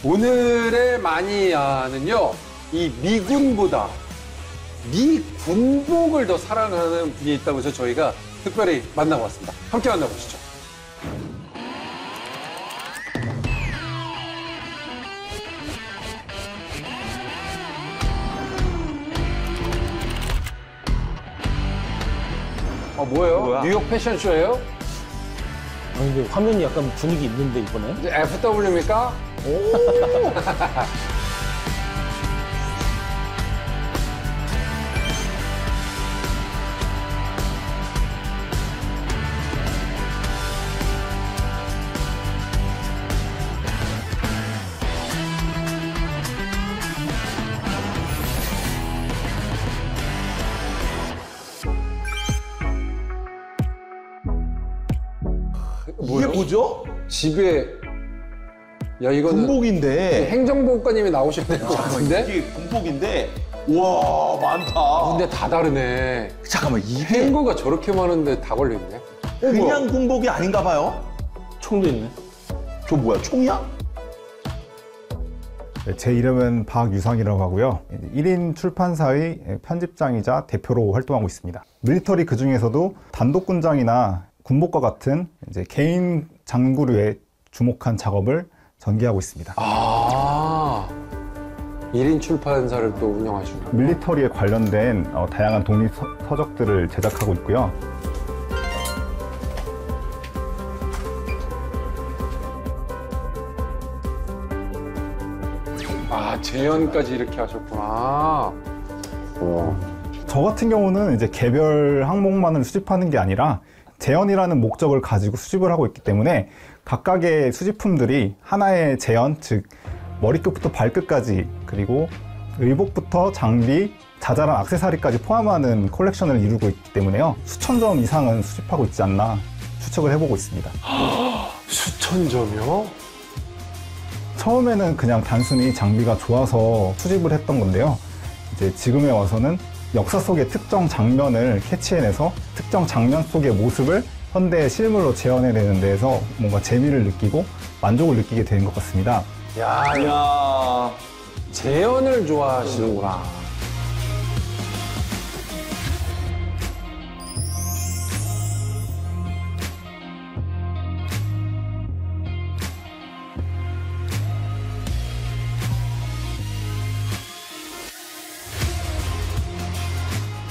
오늘의 마니아는요, 이 미군보다 미군복을 더 사랑하는 분이 있다고 해서 저희가 특별히 만나고 왔습니다. 함께 만나보시죠. 뭐예요? 뭐야? 뉴욕 패션쇼예요? 아니, 근데 화면이 약간 분위기 있는데, 이번에? 이제 FW입니까? 오! 이게 뭐죠? 집에, 야, 이거는 군복인데. 행정복관님이 나오셔야 될 것 같은데? 이게 군복인데. 와, 많다. 근데 다 다르네. 잠깐만, 이게 행거가 저렇게 많은데 다 걸려있네. 그냥 군복이 아닌가 봐요? 총도 있네. 저 뭐야, 총이야? 제 이름은 박유상이라고 하고요. 1인 출판사의 편집장이자 대표로 활동하고 있습니다. 밀리터리 그 중에서도 단독군장이나 군복과 같은 이제 개인 장구류에 주목한 작업을 전개하고 있습니다. 아, 1인 출판사를 또 운영하시는. 밀리터리에 관련된 다양한 독립 서적들을 제작하고 있고요. 아, 재현까지 이렇게 하셨구나. 저 같은 경우는 이제 개별 항목만을 수집하는 게 아니라 재현이라는 목적을 가지고 수집을 하고 있기 때문에 각각의 수집품들이 하나의 재현, 즉 머리끝부터 발끝까지, 그리고 의복부터 장비, 자잘한 액세서리까지 포함하는 컬렉션을 이루고 있기 때문에요. 수천 점 이상은 수집하고 있지 않나 추측을 해보고 있습니다. 수천 점이요? 처음에는 그냥 단순히 장비가 좋아서 수집을 했던 건데요. 이제 지금에 와서는 역사 속의 특정 장면을 캐치해내서 특정 장면 속의 모습을 현대의 실물로 재현해내는 데에서 뭔가 재미를 느끼고 만족을 느끼게 된 것 같습니다. 야, 이야. 재현을 좋아하시는구나.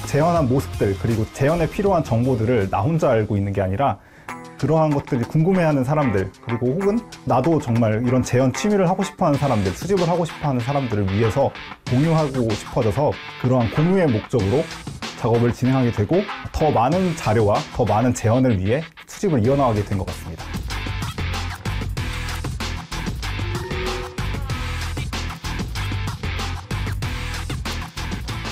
재현한 모습들, 그리고 재현에 필요한 정보들을 나 혼자 알고 있는 게 아니라 그러한 것들이 궁금해하는 사람들, 그리고 혹은 나도 정말 이런 재현 취미를 하고 싶어하는 사람들, 수집을 하고 싶어하는 사람들을 위해서 공유하고 싶어져서 그러한 공유의 목적으로 작업을 진행하게 되고 더 많은 자료와 더 많은 재현을 위해 수집을 이어나가게 된 것 같습니다.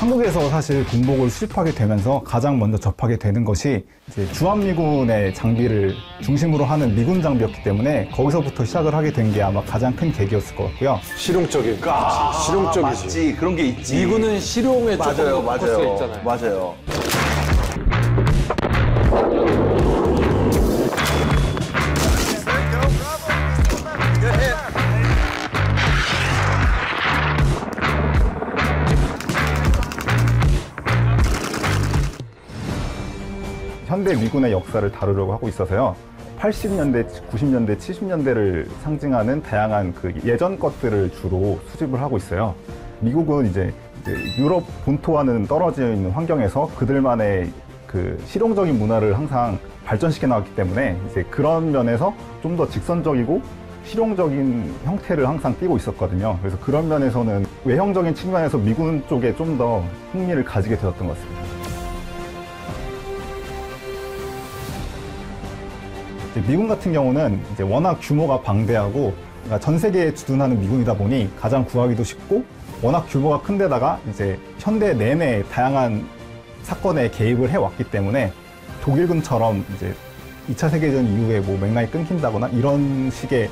한국에서 사실 군복을 수집하게 되면서 가장 먼저 접하게 되는 것이 이제 주한미군의 장비를 중심으로 하는 미군 장비였기 때문에 거기서부터 시작을 하게 된 게 아마 가장 큰 계기였을 것 같고요. 실용적인. 실용적이지. 맞지, 그런 게 있지. 미군은 실용에 조금 맞아요, 더 포커스가 맞아요. 있잖아요. 맞아요. 현대 미군의 역사를 다루려고 하고 있어서요. 80년대, 90년대, 70년대를 상징하는 다양한 그 예전 것들을 주로 수집을 하고 있어요. 미국은 이제 유럽 본토와는 떨어져 있는 환경에서 그들만의 그 실용적인 문화를 항상 발전시켜 나왔기 때문에 이제 그런 면에서 좀 더 직선적이고 실용적인 형태를 항상 띠고 있었거든요. 그래서 그런 면에서는 외형적인 측면에서 미군 쪽에 좀 더 흥미를 가지게 되었던 것 같습니다. 미군 같은 경우는 이제 워낙 규모가 방대하고 그러니까 전 세계에 주둔하는 미군이다 보니 가장 구하기도 쉽고 워낙 규모가 큰 데다가 이제 현대 내내 다양한 사건에 개입을 해왔기 때문에 독일군처럼 이제 2차 세계대전 이후에 뭐 맥락이 끊긴다거나 이런 식의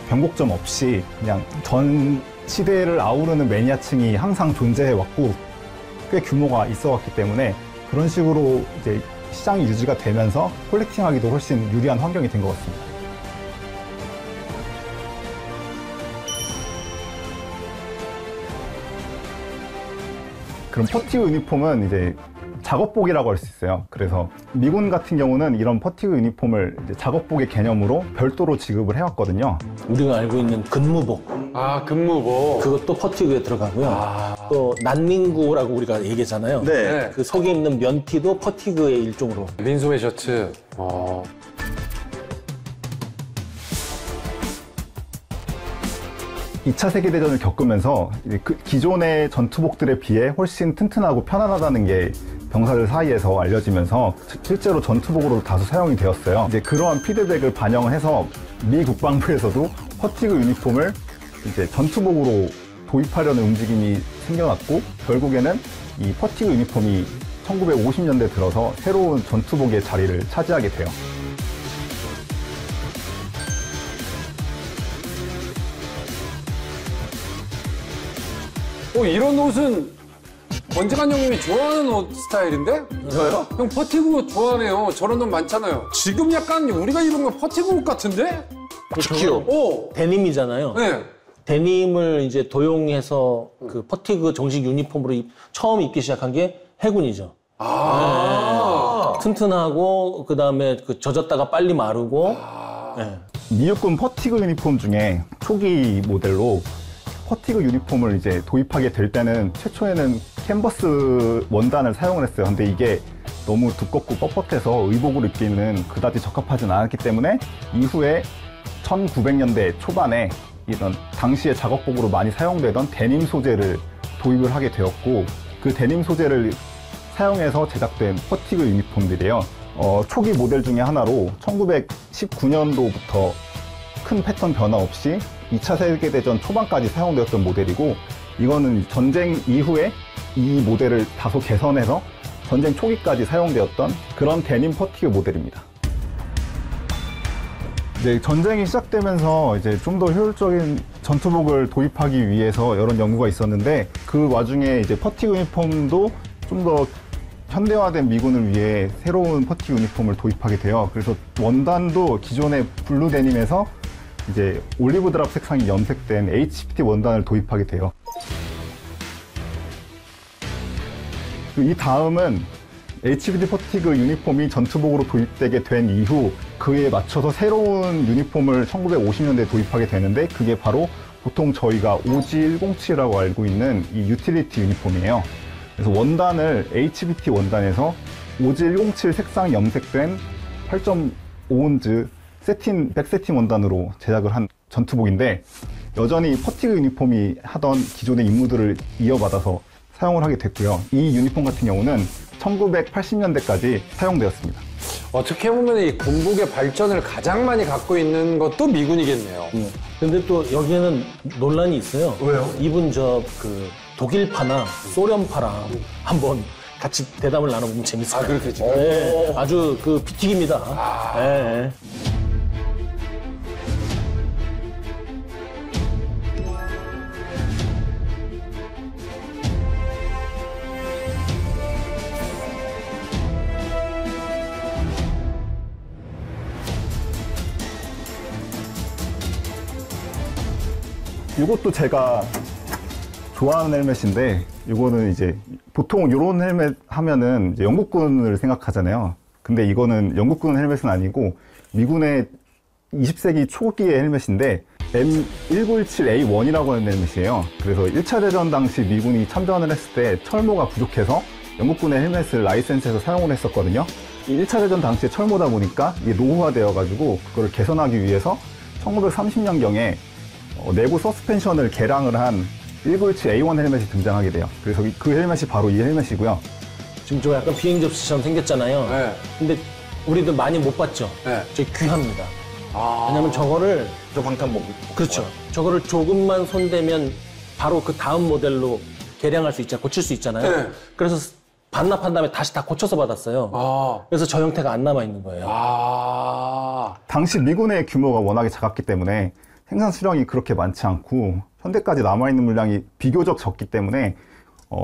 변곡점 없이 그냥 전 시대를 아우르는 매니아층이 항상 존재해왔고 꽤 규모가 있어왔기 때문에 그런 식으로 이제 시장이 유지가 되면서 콜렉팅하기도 훨씬 유리한 환경이 된 것 같습니다. 그럼 퍼티그 유니폼은 이제 작업복이라고 할 수 있어요. 그래서 미군 같은 경우는 이런 퍼티그 유니폼을 이제 작업복의 개념으로 별도로 지급을 해왔거든요. 우리가 알고 있는 근무복 아, 근무복. 그것도 퍼티그에 들어가고요. 또 난닝구라고 우리가 얘기하잖아요. 네. 그 속에 입는 면티도 퍼티그의 일종으로. 민소매 셔츠. 2차 세계대전을 겪으면서 이제 그 기존의 전투복들에 비해 훨씬 튼튼하고 편안하다는 게 병사들 사이에서 알려지면서 실제로 전투복으로 다수 사용이 되었어요. 이제 그러한 피드백을 반영해서 미 국방부에서도 퍼티그 유니폼을 이제 전투복으로 도입하려는 움직임이 생겨났고 결국에는 이 퍼티그 유니폼이 1950년대 들어서 새로운 전투복의 자리를 차지하게 돼요. 이런 옷은 권재관 형님이 좋아하는 옷 스타일인데? 저요? 형 퍼티그 옷 좋아하네요. 저런 옷 많잖아요. 지금 약간 우리가 입은 퍼티그 옷 같은데? 좋기요. 오! 데님이잖아요. 네. 데님을 이제 도용해서 그 퍼티그 정식 유니폼으로 처음 입기 시작한 게 해군이죠. 튼튼하고 그다음에 그 젖었다가 빨리 마르고. 네. 미육군 퍼티그 유니폼 중에 초기 모델로 퍼티그 유니폼을 이제 도입하게 될 때는 최초에는 캔버스 원단을 사용을 했어요. 근데 이게 너무 두껍고 뻣뻣해서 의복으로 입기는 그다지 적합하진 않았기 때문에 이후에 1900년대 초반에 이런 당시의 작업복으로 많이 사용되던 데님 소재를 도입을 하게 되었고 그 데님 소재를 사용해서 제작된 퍼티그 유니폼들이에요. 초기 모델 중에 하나로 1919년도부터 큰 패턴 변화 없이 2차 세계대전 초반까지 사용되었던 모델이고 이거는 전쟁 이후에 이 모델을 다소 개선해서 전쟁 초기까지 사용되었던 그런 데님 퍼티그 모델입니다. 이제 전쟁이 시작되면서 이제 좀 더 효율적인 전투복을 도입하기 위해서 여러 연구가 있었는데 그 와중에 이제 퍼티그 유니폼도 좀 더 현대화된 미군을 위해 새로운 퍼티그 유니폼을 도입하게 돼요. 그래서 원단도 기존의 블루 데님에서 이제 올리브 드랍 색상이 염색된 HPT 원단을 도입하게 돼요. 이 다음은 HPT 퍼티그 유니폼이 전투복으로 도입되게 된 이후 그에 맞춰서 새로운 유니폼을 1950년대에 도입하게 되는데 그게 바로 보통 저희가 OG107이라고 알고 있는 이 유틸리티 유니폼이에요. 그래서 원단을 HPT 원단에서 OG107 색상 염색된 8.5온즈 백세틴 원단으로 제작을 한 전투복인데 여전히 퍼티그 유니폼이 하던 기존의 임무들을 이어받아서 사용을 하게 됐고요. 이 유니폼 같은 경우는 1980년대까지 사용되었습니다. 어떻게 보면 이 군복의 발전을 가장 많이 갖고 있는 것도 미군이겠네요. 근데 또 여기에는 논란이 있어요. 왜요? 이분 그 독일파나 소련파랑 한번 같이 대담을 나눠보면 재밌어요. 그렇겠죠. 네, 아주 그 비틱입니다. 네. 이것도 제가 좋아하는 헬멧인데 이거는 이제 보통 이런 헬멧 하면은 이제 영국군을 생각하잖아요. 근데 이거는 영국군 헬멧은 아니고 미군의 20세기 초기의 헬멧인데 M1917A1이라고 하는 헬멧이에요. 그래서 1차 대전 당시 미군이 참전을 했을 때 철모가 부족해서 영국군의 헬멧을 라이센스해서 사용을 했었거든요. 이 1차 대전 당시에 철모다 보니까 이게 노후화되어 가지고 그걸 개선하기 위해서 1930년경에 내부 서스펜션을 개량을 한 1917A1 헬멧이 등장하게 돼요. 그래서 그 헬멧이 바로 이 헬멧이고요. 지금 저 약간 비행 접시처럼 생겼잖아요. 네. 근데 우리들 많이 못 봤죠? 네. 되게 귀합니다. 왜냐면 저거를 저 방탄복. 그렇죠. 저거를 조금만 손대면 바로 그 다음 모델로 개량할 수 있잖아요. 고칠 수 있잖아요. 네. 그래서 반납한 다음에 다시 다 고쳐서 받았어요. 그래서 저 형태가 안 남아 있는 거예요. 당시 미군의 규모가 워낙에 작았기 때문에 생산 수량이 그렇게 많지 않고 현대까지 남아있는 물량이 비교적 적기 때문에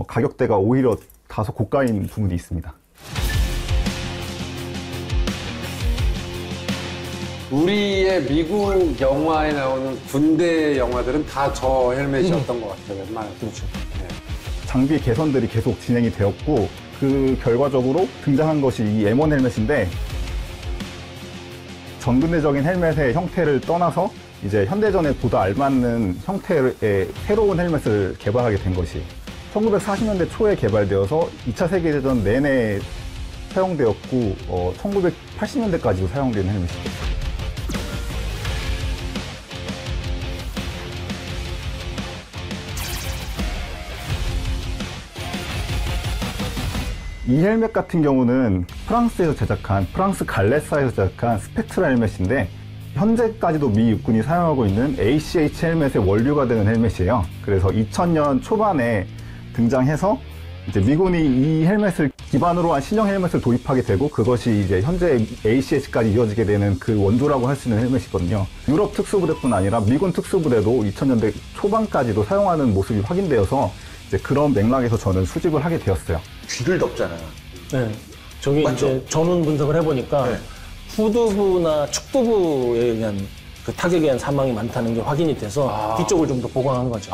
가격대가 오히려 다소 고가인 부분이 있습니다. 우리의 미국 영화에 나오는 군대 영화들은 다 저 헬멧이었던 것 같아요. 웬만하면. 그렇죠. 장비 개선들이 계속 진행이 되었고 그 결과적으로 등장한 것이 이 M1 헬멧인데 전근대적인 헬멧의 형태를 떠나서 이제 현대전에 보다 알맞는 형태의 새로운 헬멧을 개발하게 된 것이 1940년대 초에 개발되어서 2차 세계대전 내내 사용되었고 1980년대까지도 사용된 헬멧입니다. 이 헬멧 같은 경우는 프랑스 갈레사에서 제작한 스펙트라 헬멧인데 현재까지도 미 육군이 사용하고 있는 ACH 헬멧의 원료가 되는 헬멧이에요. 그래서 2000년 초반에 등장해서 이제 미군이 이 헬멧을 기반으로 한 신형 헬멧을 도입하게 되고 그것이 이제 현재 ACH까지 이어지게 되는 그 원조라고 할 수 있는 헬멧이거든요. 유럽 특수부대뿐 아니라 미군 특수부대도 2000년대 초반까지도 사용하는 모습이 확인되어서 이제 그런 맥락에서 저는 수집을 하게 되었어요. 귀를 덮잖아요. 네. 저기 맞죠? 이제 전원 분석을 해보니까 네. 후두부나 축두부에 의한 그 타격에 의한 사망이 많다는 게 확인이 돼서 뒤쪽을 좀 더 보강한 거죠.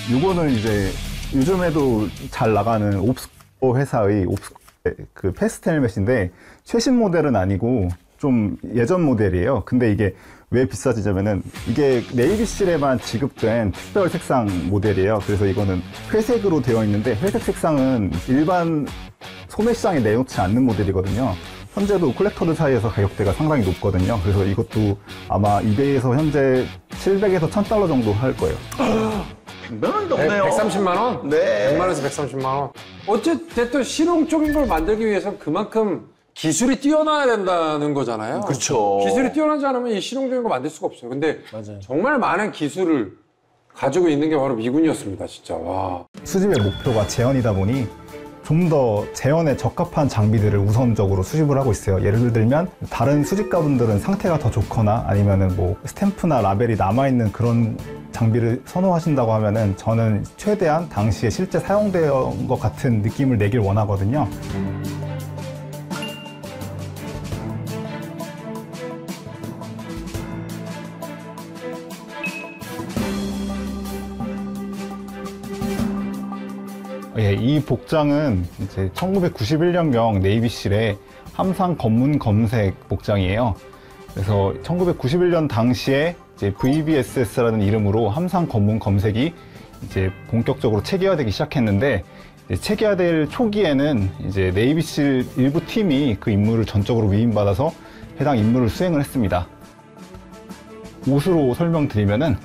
이거는 이제 요즘에도 잘 나가는 옵스코 회사의 그 패스트 헬멧인데 최신 모델은 아니고 좀 예전 모델이에요. 근데 이게 왜 비싸지냐면은 이게 네이비실에만 지급된 특별 색상 모델이에요. 그래서 이거는 회색으로 되어 있는데 회색 색상은 일반 소매시장에 내놓지 않는 모델이거든요. 현재도 콜렉터들 사이에서 가격대가 상당히 높거든요. 그래서 이것도 아마 이베이에서 현재 700에서 1000달러 정도 할 거예요. 100만 원 넘네요. 130만 원? 네. 100만 원에서 130만 원. 어쨌든 실용적인 걸 만들기 위해서 그만큼 기술이 뛰어나야 된다는 거잖아요. 그렇죠. 기술이 뛰어나지 않으면 이 실용적인 거 만들 수가 없어요. 근데 맞아요. 정말 많은 기술을 가지고 있는 게 바로 미군이었습니다. 진짜. 와. 수집의 목표가 재현이다 보니 좀 더 재현에 적합한 장비들을 우선적으로 수집을 하고 있어요. 예를 들면 다른 수집가분들은 상태가 더 좋거나 아니면은 뭐 스탬프나 라벨이 남아있는 그런 장비를 선호하신다고 하면은 저는 최대한 당시에 실제 사용된 것 같은 느낌을 내길 원하거든요. 예, 이 복장은 이제 1991년경 네이비실의 함상 검문 검색 복장이에요. 그래서 1991년 당시에 이제 VBSS라는 이름으로 함상 검문 검색이 이제 본격적으로 체계화되기 시작했는데 체계화될 초기에는 이제 네이비실 일부 팀이 그 임무를 전적으로 위임받아서 해당 임무를 수행을 했습니다. 옷으로 설명드리면은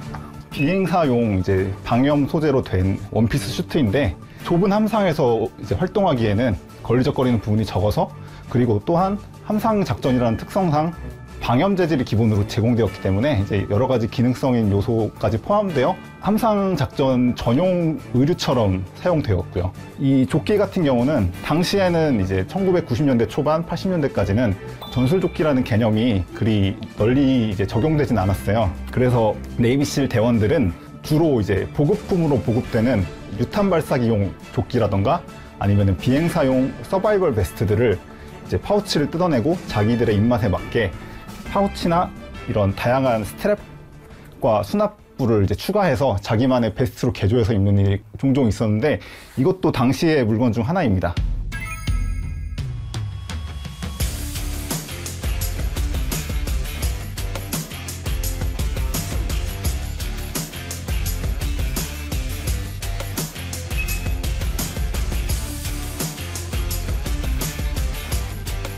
비행사용 이제 방염 소재로 된 원피스 슈트인데 좁은 함상에서 이제 활동하기에는 걸리적거리는 부분이 적어서 그리고 또한 함상 작전이라는 특성상 방염 재질이 기본으로 제공되었기 때문에 이제 여러 가지 기능성인 요소까지 포함되어 함상 작전 전용 의류처럼 사용되었고요. 이 조끼 같은 경우는 당시에는 이제 1990년대 초반, 80년대까지는 전술조끼라는 개념이 그리 널리 이제 적용되진 않았어요. 그래서 네이비실 대원들은 주로 이제 보급품으로 보급되는 유탄 발사기용 조끼라던가 아니면 비행사용 서바이벌 베스트들을 이제 파우치를 뜯어내고 자기들의 입맛에 맞게 파우치나 이런 다양한 스트랩과 수납부를 이제 추가해서 자기만의 베스트로 개조해서 입는 일이 종종 있었는데 이것도 당시의 물건 중 하나입니다.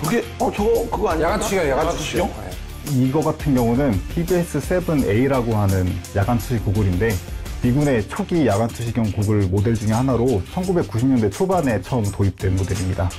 그게 저거 그거 아니야? 야간 투시경, 야간 투시경. 이거 같은 경우는 PBS-7A라고 하는 야간 투시 고글인데 미군의 초기 야간 투시경 고글 모델 중에 하나로 1990년대 초반에 처음 도입된 모델입니다.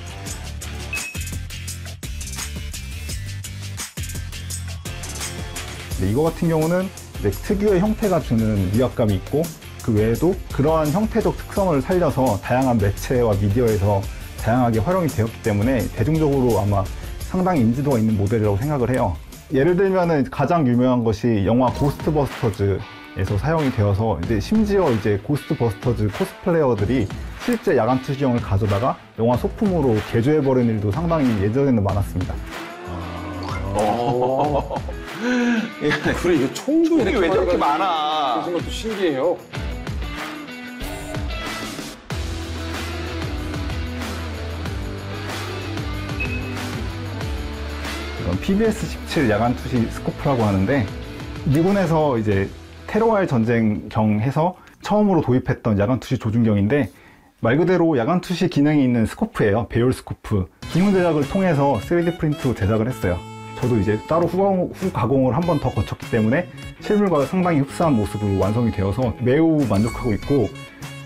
이거 같은 경우는 이제 특유의 형태가 주는 위압감이 있고 그 외에도 그러한 형태적 특성을 살려서 다양한 매체와 미디어에서 다양하게 활용이 되었기 때문에 대중적으로 아마 상당히 인지도가 있는 모델이라고 생각을 해요. 예를 들면은 가장 유명한 것이 영화 고스트버스터즈에서 사용이 되어서 이제 심지어 이제 고스트버스터즈 코스플레이어들이 실제 야간 투시경을 가져다가 영화 소품으로 개조해버리는 일도 상당히 예전에는 많았습니다. 그래, 이거 총도 총이 왜 저렇게 많아? 그런 것도 신기해요. 이건 PBS-17 야간 투시 스코프라고 하는데 미군에서 이제 테러와의 전쟁경 해서 처음으로 도입했던 야간 투시 조준경인데 말 그대로 야간 투시 기능이 있는 스코프예요. 배율 스코프. 주문 제작을 통해서 3D 프린트로 제작을 했어요. 저도 이제 따로 후 가공을 한 번 더 거쳤기 때문에 실물과 상당히 흡사한 모습으로 완성이 되어서 매우 만족하고 있고,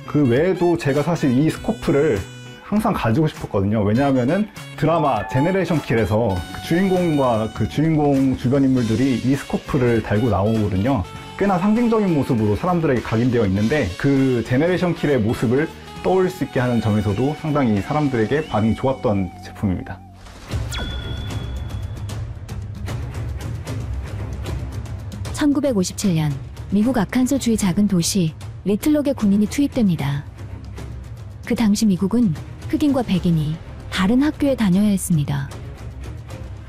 그 외에도 제가 사실 이 스코프를 항상 가지고 싶었거든요. 왜냐하면은 드라마 제네레이션 킬에서 그 주인공과 그 주인공 주변 인물들이 이 스코프를 달고 나오거든요. 꽤나 상징적인 모습으로 사람들에게 각인되어 있는데 그 제네레이션 킬의 모습을 떠올릴 수 있게 하는 점에서도 상당히 사람들에게 반응이 좋았던 제품입니다. (1957년) 미국 아칸소 주의 작은 도시 리틀록에 군인이 투입됩니다. 그 당시 미국은 흑인과 백인이 다른 학교에 다녀야 했습니다.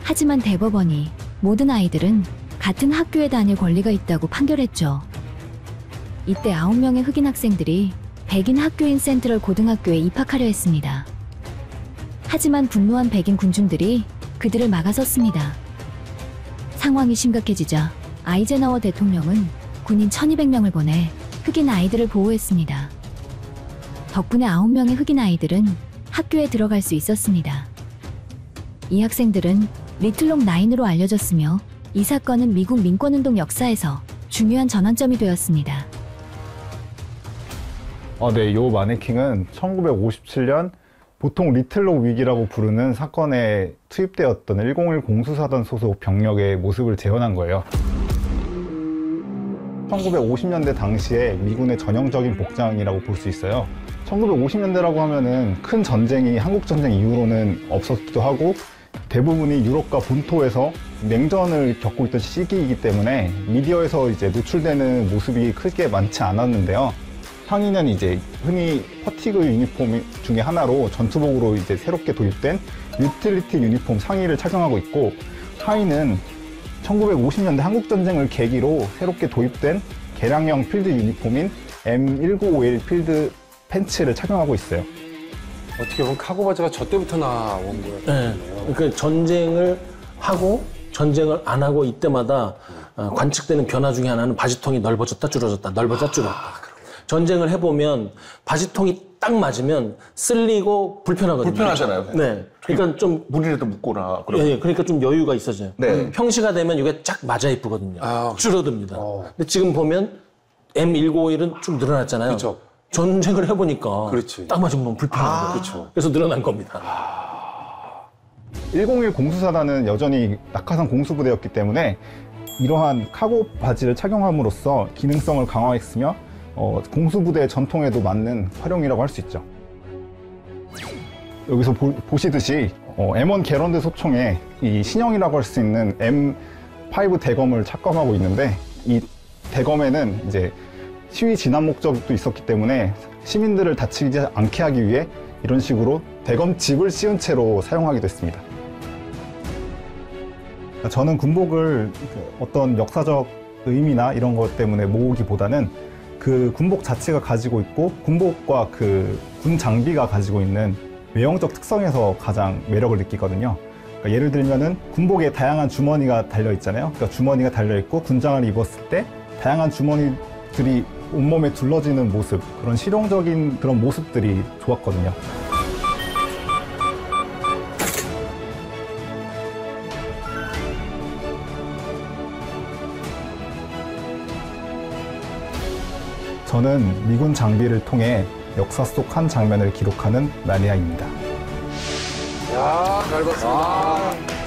하지만 대법원이 모든 아이들은 같은 학교에 다닐 권리가 있다고 판결했죠. 이때 9명의 흑인 학생들이 백인 학교인 센트럴 고등학교에 입학하려 했습니다. 하지만 분노한 백인 군중들이 그들을 막아섰습니다. 상황이 심각해지자 아이젠하워 대통령은 군인 1200명을 보내 흑인 아이들을 보호했습니다. 덕분에 9명의 흑인 아이들은 학교에 들어갈 수 있었습니다. 이 학생들은 리틀록 9으로 알려졌으며 이 사건은 미국 민권운동 역사에서 중요한 전환점이 되었습니다. 네, 이 마네킹은 1957년 보통 리틀록 위기라고 부르는 사건에 투입되었던 101 공수사단 소속 병력의 모습을 재현한 거예요. 1950년대 당시에 미군의 전형적인 복장이라고 볼 수 있어요. 1950년대라고 하면은 큰 전쟁이 한국전쟁 이후로는 없었기도 하고 대부분이 유럽과 본토에서 냉전을 겪고 있던 시기이기 때문에 미디어에서 이제 노출되는 모습이 크게 많지 않았는데요. 상의는 이제 흔히 퍼티그 유니폼 중에 하나로 전투복으로 이제 새롭게 도입된 유틸리티 유니폼 상의를 착용하고 있고, 하의는 1950년대 한국전쟁을 계기로 새롭게 도입된 개량형 필드 유니폼인 M1951 필드 팬츠를 착용하고 있어요. 어떻게 보면 카고 바지가 저 때부터 나온 거예요. 네. 그러니까 전쟁을 하고 전쟁을 안 하고 이때마다 관측되는 변화 중에 하나는 바지통이 넓어졌다 줄어졌다, 넓어졌다 줄어졌다. 전쟁을 해보면 바지통이 딱 맞으면 쓸리고 불편하거든요. 불편하잖아요. 네. 그러니까 좀 물이라도 묻거나. 예, 그러니까 좀 여유가 있어져요. 네. 평시가 되면 이게 쫙 맞아 입거든요. 줄어듭니다. 근데 지금 보면 M1951은 좀 늘어났잖아요. 그렇죠. 전쟁을 해보니까 그렇지. 딱 맞으면 너무 불편한 거죠. 그렇죠. 그래서 늘어난 겁니다. 101 공수사단은 여전히 낙하산 공수부대였기 때문에 이러한 카고 바지를 착용함으로써 기능성을 강화했으며 공수부대의 전통에도 맞는 활용이라고 할 수 있죠. 여기서 보시듯이 M1 게런드 소총에 이 신형이라고 할 수 있는 M5 대검을 착검하고 있는데, 이 대검에는 이제 시위 진압 목적도 있었기 때문에 시민들을 다치지 않게 하기 위해 이런 식으로 대검집을 씌운 채로 사용하기도 했습니다. 저는 군복을 어떤 역사적 의미나 이런 것 때문에 모으기보다는 그 군복 자체가 가지고 있고 군복과 그 군 장비가 가지고 있는 외형적 특성에서 가장 매력을 느끼거든요. 그러니까 예를 들면은 군복에 다양한 주머니가 달려 있잖아요. 그러니까 주머니가 달려 있고 군장을 입었을 때 다양한 주머니들이 온몸에 둘러지는 모습, 그런 실용적인 그런 모습들이 좋았거든요. 저는 미군 장비를 통해 역사 속 한 장면을 기록하는 마니아입니다. 야, 잘 봤습니다.